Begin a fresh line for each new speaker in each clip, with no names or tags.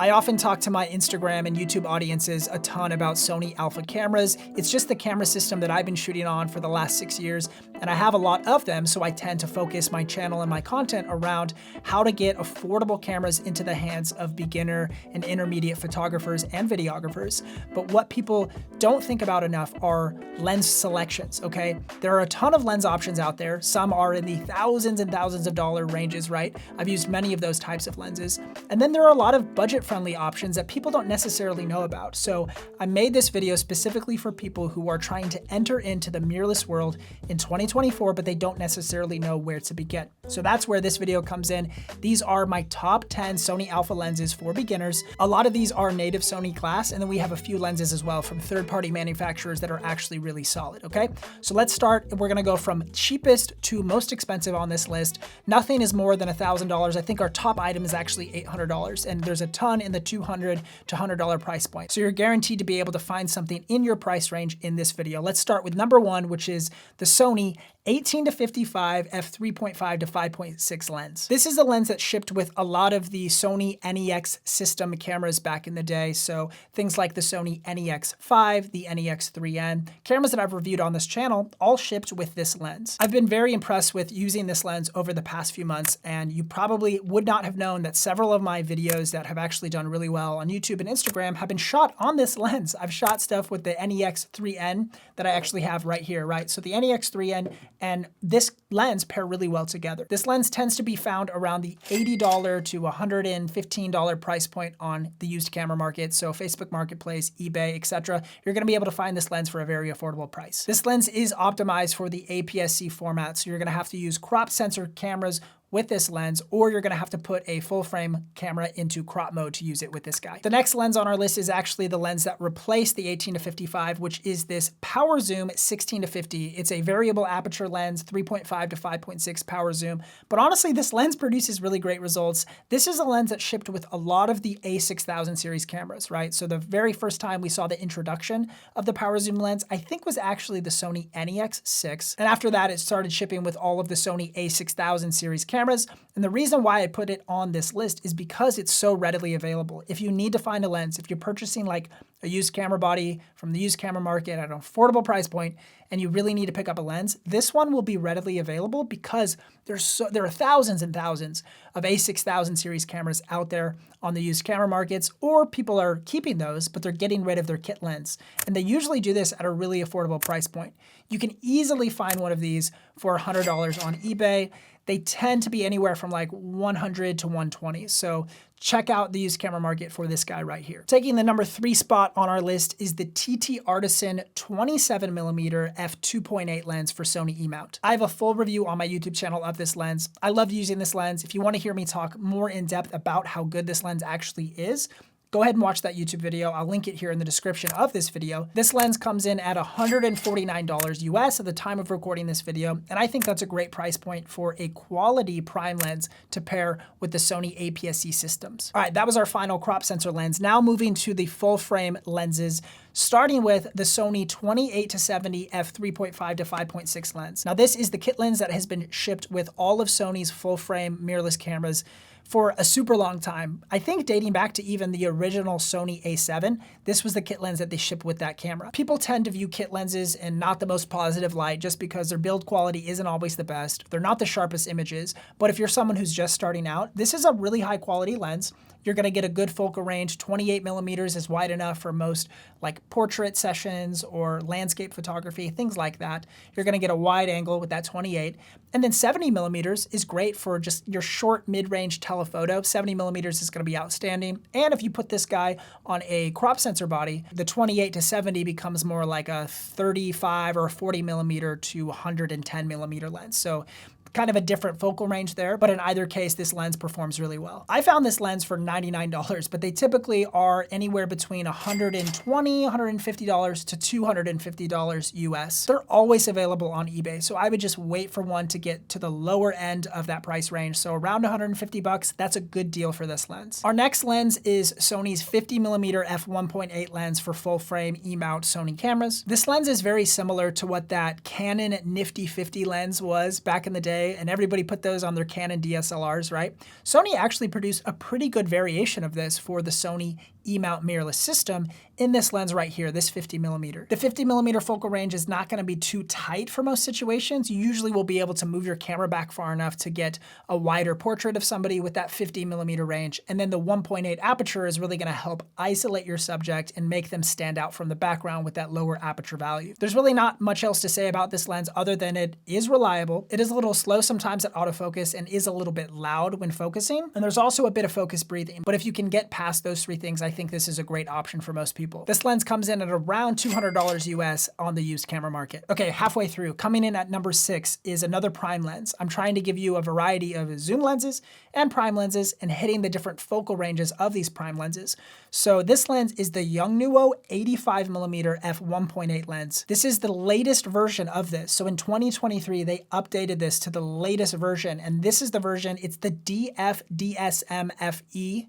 I often talk to my Instagram and YouTube audiences a ton about Sony Alpha cameras. It's just the camera system that I've been shooting on for the last 6 years, and I have a lot of them, so I tend to focus my channel and my content around how to get affordable cameras into the hands of beginner and intermediate photographers and videographers. But what people don't think about enough are lens selections, okay? There are a ton of lens options out there. Some are in the thousands and thousands of dollar ranges, right? I've used many of those types of lenses. And then there are a lot of budget-friendly options that people don't necessarily know about. So I made this video specifically for people who are trying to enter into the mirrorless world in 2024, but they don't necessarily know where to begin. So that's where this video comes in. These are my top 10 Sony Alpha lenses for beginners. A lot of these are native Sony glass, and then we have a few lenses as well from third-party manufacturers that are actually really solid, okay? So let's start. We're gonna go from cheapest to most expensive on this list. Nothing is more than $1,000. I think our top item is actually $800, and there's a ton in the $200 to $100 price point. So you're guaranteed to be able to find something in your price range in this video. Let's start with number one, which is the Sony 18 to 55 f3.5 to 5.6 lens. This is the lens that shipped with a lot of the Sony NEX system cameras back in the day. So things like the Sony NEX5, the NEX3N, cameras that I've reviewed on this channel, all shipped with this lens. I've been very impressed with using this lens over the past few months, and you probably would not have known that several of my videos that have actually done really well on YouTube and Instagram have been shot on this lens. I've shot stuff with the NEX3N that I actually have right here, right? So the NEX3N and this lens pair really well together. This lens tends to be found around the $80 to $115 price point on the used camera market. So Facebook Marketplace, eBay, etc. You're gonna be able to find this lens for a very affordable price. This lens is optimized for the APS-C format, so you're gonna have to use crop sensor cameras with this lens, or you're gonna have to put a full frame camera into crop mode to use it with this guy. The next lens on our list is actually the lens that replaced the 18 to 55, which is this Power Zoom 16 to 50. It's a variable aperture lens, 3.5 to 5.6 power zoom. But honestly, this lens produces really great results. This is a lens that shipped with a lot of the A6000 series cameras, right? So the very first time we saw the introduction of the Power Zoom lens, I think was actually the Sony NEX6. And after that, it started shipping with all of the Sony A6000 series cameras. And the reason why I put it on this list is because it's so readily available. If you need to find a lens, if you're purchasing like a used camera body from the used camera market at an affordable price point, and you really need to pick up a lens, this one will be readily available because there are thousands and thousands of A6000 series cameras out there on the used camera markets, or people are keeping those, but they're getting rid of their kit lens. And they usually do this at a really affordable price point. You can easily find one of these for $100 on eBay. They tend to be anywhere from like 100 to 120. So check out the used camera market for this guy right here. Taking the number 3 spot on our list is the TTArtisan 27mm f2.8 lens for Sony E-mount. I have a full review on my YouTube channel of this lens. I love using this lens. If you want to hear me talk more in depth about how good this lens actually is, go ahead and watch that YouTube video. I'll link it here in the description of this video. This lens comes in at $149 US at the time of recording this video, and I think that's a great price point for a quality prime lens to pair with the Sony APS-C systems. All right, that was our final crop sensor lens. Now moving to the full frame lenses, starting with the Sony 28 to 70 f3.5 to 5.6 lens. Now this is the kit lens that has been shipped with all of Sony's full frame mirrorless cameras for a super long time. I think dating back to even the original Sony A7, this was the kit lens that they shipped with that camera. People tend to view kit lenses in not the most positive light just because their build quality isn't always the best. They're not the sharpest images, but if you're someone who's just starting out, this is a really high quality lens. You're gonna get a good focal range. 28mm is wide enough for most like portrait sessions or landscape photography, things like that. You're gonna get a wide angle with that 28. And then 70mm is great for just your short mid-range telephoto. 70mm is gonna be outstanding. And if you put this guy on a crop sensor body, the 28 to 70 becomes more like a 35 or 40mm to 110mm lens. So kind of a different focal range there, but in either case, this lens performs really well. I found this lens for $99, but they typically are anywhere between $120, $150 to $250 US. They're always available on eBay, so I would just wait for one to get to the lower end of that price range. So around 150 bucks, that's a good deal for this lens. Our next lens is Sony's 50mm f1.8 lens for full frame E-mount Sony cameras. This lens is very similar to what that Canon Nifty 50 lens was back in the day. day, and everybody put those on their Canon DSLRs, right? Sony actually produced a pretty good variation of this for the Sony E-mount mirrorless system in this lens right here, this 50mm. The 50mm focal range is not going to be too tight for most situations. You usually will be able to move your camera back far enough to get a wider portrait of somebody with that 50mm range. And then the 1.8 aperture is really going to help isolate your subject and make them stand out from the background with that lower aperture value. There's really not much else to say about this lens other than it is reliable. It is a little slow sometimes at autofocus and is a little bit loud when focusing. And there's also a bit of focus breathing. But if you can get past those three things, I think this is a great option for most people. This lens comes in at around $200 US on the used camera market. Okay, halfway through, coming in at number 6 is another prime lens. I'm trying to give you a variety of zoom lenses and prime lenses and hitting the different focal ranges of these prime lenses. So this lens is the Yongnuo 85mm f1.8 lens. This is the latest version of this. So in 2023, they updated this to the latest version, and this is the version, it's the DF-DSM-FE.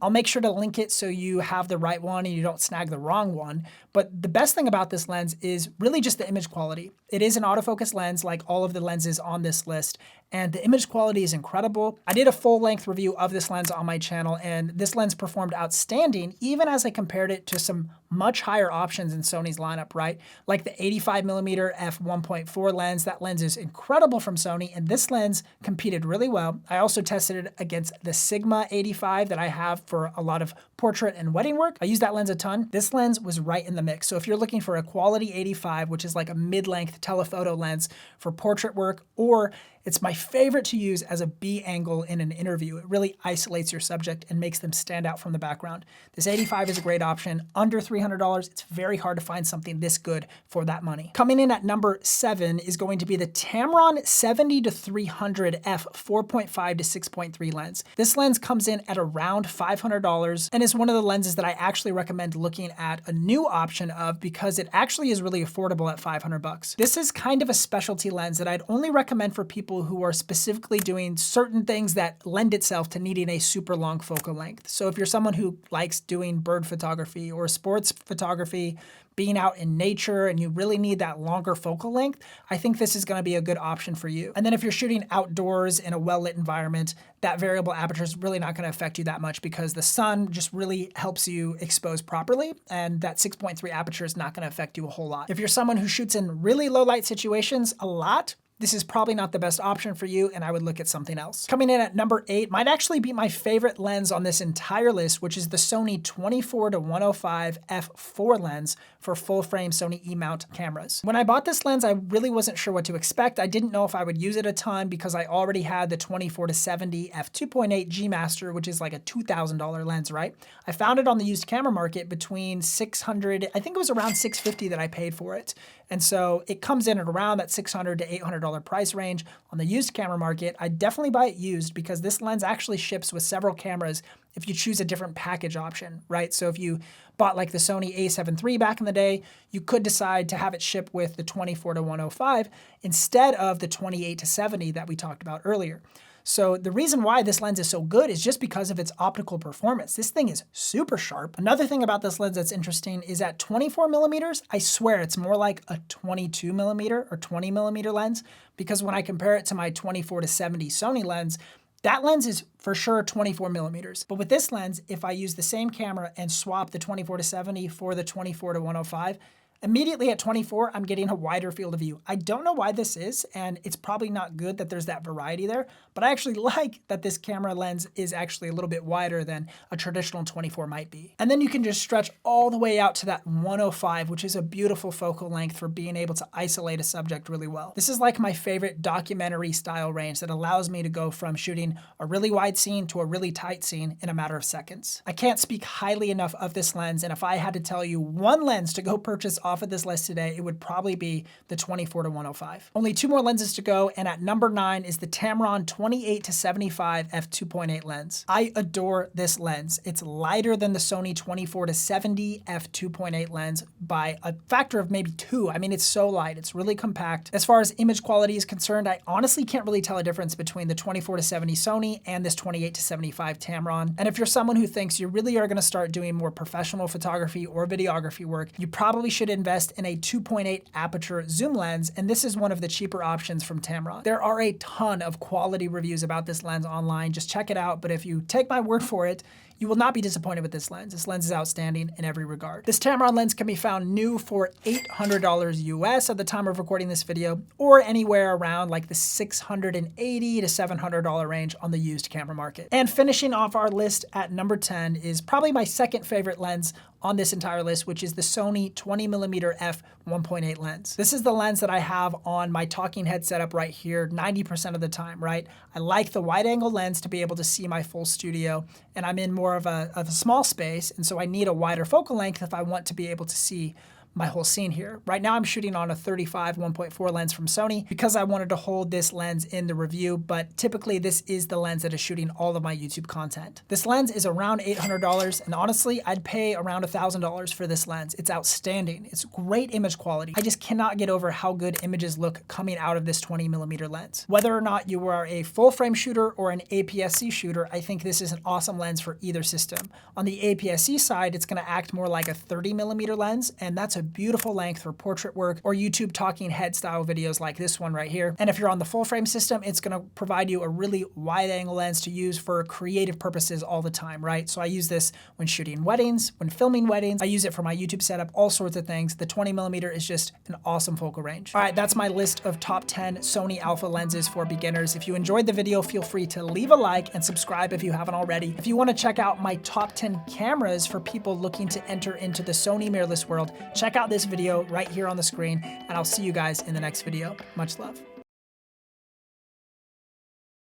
I'll make sure to link it so you have the right one and you don't snag the wrong one. But the best thing about this lens is really just the image quality. It is an autofocus lens like all of the lenses on this list, and the image quality is incredible. I did a full-length review of this lens on my channel, and this lens performed outstanding even as I compared it to some much higher options in Sony's lineup, right? Like the 85mm f1.4 lens. That lens is incredible from Sony, and this lens competed really well. I also tested it against the Sigma 85 that I have for a lot of portrait and wedding work. I use that lens a ton. This lens was right in the mix. So if you're looking for a quality 85, which is like a mid-length telephoto lens for portrait work, or it's my favorite to use as a B angle in an interview. It really isolates your subject and makes them stand out from the background. This 85 is a great option. Under $300, it's very hard to find something this good for that money. Coming in at number 7 is going to be the Tamron 70-300 f 4.5 to 6.3 lens. This lens comes in at around $500 and is one of the lenses that I actually recommend looking at a new option of because it actually is really affordable at $500. This is kind of a specialty lens that I'd only recommend for people who are specifically doing certain things that lend itself to needing a super long focal length. So if you're someone who likes doing bird photography or sports photography, being out in nature, and you really need that longer focal length, I think this is going to be a good option for you. And then if you're shooting outdoors in a well-lit environment, that variable aperture is really not going to affect you that much because the sun just really helps you expose properly, and that 6.3 aperture is not going to affect you a whole lot. If you're someone who shoots in really low light situations a lot, this is probably not the best option for you, and I would look at something else. Coming in at number 8 might actually be my favorite lens on this entire list, which is the Sony 24-105 f4 lens for full-frame Sony E-mount cameras. When I bought this lens, I really wasn't sure what to expect. I didn't know if I would use it a ton because I already had the 24-70 f2.8 G Master, which is like a $2,000 lens, right? I found it on the used camera market between $600, I think it was around $650 that I paid for it. And so it comes in at around that $600 to $800 price range on the used camera market. I definitely buy it used because this lens actually ships with several cameras if you choose a different package option, right? So if you bought like the Sony a7 III back in the day, you could decide to have it ship with the 24-105 instead of the 28-70 that we talked about earlier. So the reason why this lens is so good is just because of its optical performance. This thing is super sharp. Another thing about this lens that's interesting is at 24mm, I swear it's more like a 22mm or 20mm lens, because when I compare it to my 24-70 Sony lens, that lens is for sure 24mm. But with this lens, if I use the same camera and swap the 24-70 for the 24-105, immediately at 24, I'm getting a wider field of view. I don't know why this is, and it's probably not good that there's that variety there, but I actually like that this camera lens is actually a little bit wider than a traditional 24 might be. And then you can just stretch all the way out to that 105, which is a beautiful focal length for being able to isolate a subject really well. This is like my favorite documentary style range that allows me to go from shooting a really wide scene to a really tight scene in a matter of seconds. I can't speak highly enough of this lens, and if I had to tell you one lens to go purchase off of this list today, it would probably be the 24-105. Only 2 more lenses to go, and at number 9 is the Tamron 28-75 f2.8 lens. I adore this lens. It's lighter than the Sony 24-70 f2.8 lens by a factor of maybe 2. I mean, it's so light, it's really compact. As far as image quality is concerned, I honestly can't really tell a difference between the 24-70 Sony and this 28-75 Tamron. And if you're someone who thinks you really are going to start doing more professional photography or videography work, you probably should invest in a 2.8 aperture zoom lens, and this is one of the cheaper options from Tamron. There are a ton of quality reviews about this lens online. Just check it out, but if you take my word for it, you will not be disappointed with this lens. This lens is outstanding in every regard. This Tamron lens can be found new for $800 US at the time of recording this video, or anywhere around like the $680 to $700 range on the used camera market. And finishing off our list at number 10 is probably my second favorite lens on this entire list, which is the Sony 20mm f 1.8 lens. This is the lens that I have on my talking head setup right here 90% of the time, right? I like the wide angle lens to be able to see my full studio, and I'm in more of a small space, and so I need a wider focal length if I want to be able to see my whole scene here. Right now I'm shooting on a 35 1.4 lens from Sony because I wanted to hold this lens in the review, but typically this is the lens that is shooting all of my YouTube content. This lens is around $800, and honestly, I'd pay around $1,000 for this lens. It's outstanding. It's great image quality. I just cannot get over how good images look coming out of this 20mm lens. Whether or not you are a full frame shooter or an APS-C shooter, I think this is an awesome lens for either system. On the APS-C side, it's gonna act more like a 30mm lens, and that's a beautiful length for portrait work or YouTube talking head style videos like this one right here. And if you're on the full frame system, it's gonna provide you a really wide angle lens to use for creative purposes all the time, right? So I use this when shooting weddings, when filming weddings. I use it for my YouTube setup, all sorts of things. The 20mm is just an awesome focal range. All right, that's my list of top 10 Sony Alpha lenses for beginners. If you enjoyed the video, feel free to leave a like and subscribe if you haven't already. If you wanna check out my top 10 cameras for people looking to enter into the Sony mirrorless world, check out this video right here on the screen, and I'll see you guys in the next video. Much love.